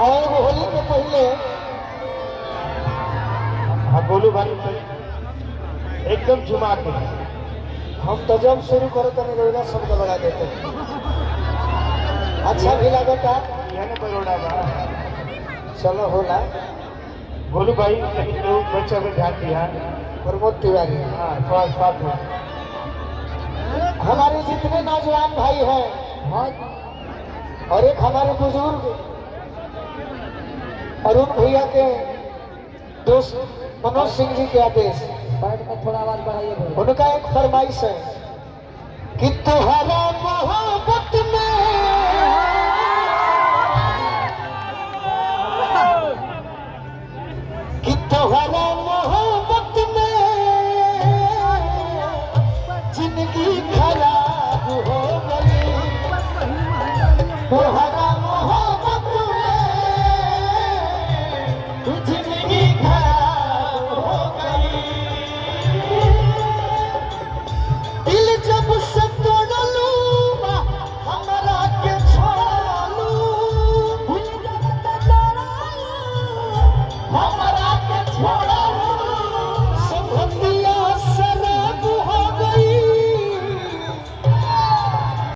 और होली के पहले हाँ बोलू भाई एकदम जुमा के हम तो जब शुरू करो तो निरोधा शब्द लगा देते अच्छा भी लगता यह ना बरोड़ा बा चलो होला बोलू भाई लेकिन लोग बच्चा पे ध्यान दिया प्रमोद तिवारी हाँ थोड़ा साथ में हमारे जितने नौजवान भाई हैं हाँ और एक हमारे बुजुर्ग अरुण भैया के दोस्त मनोज सिंह जी के आदेश थोड़ा आवाज बढ़ाइए भाई। उनका एक फरमाइश है कि तुम्हारा मोहब्बत में कि तुम्हारा मोहब्बत में जिंदगी खराब हो गई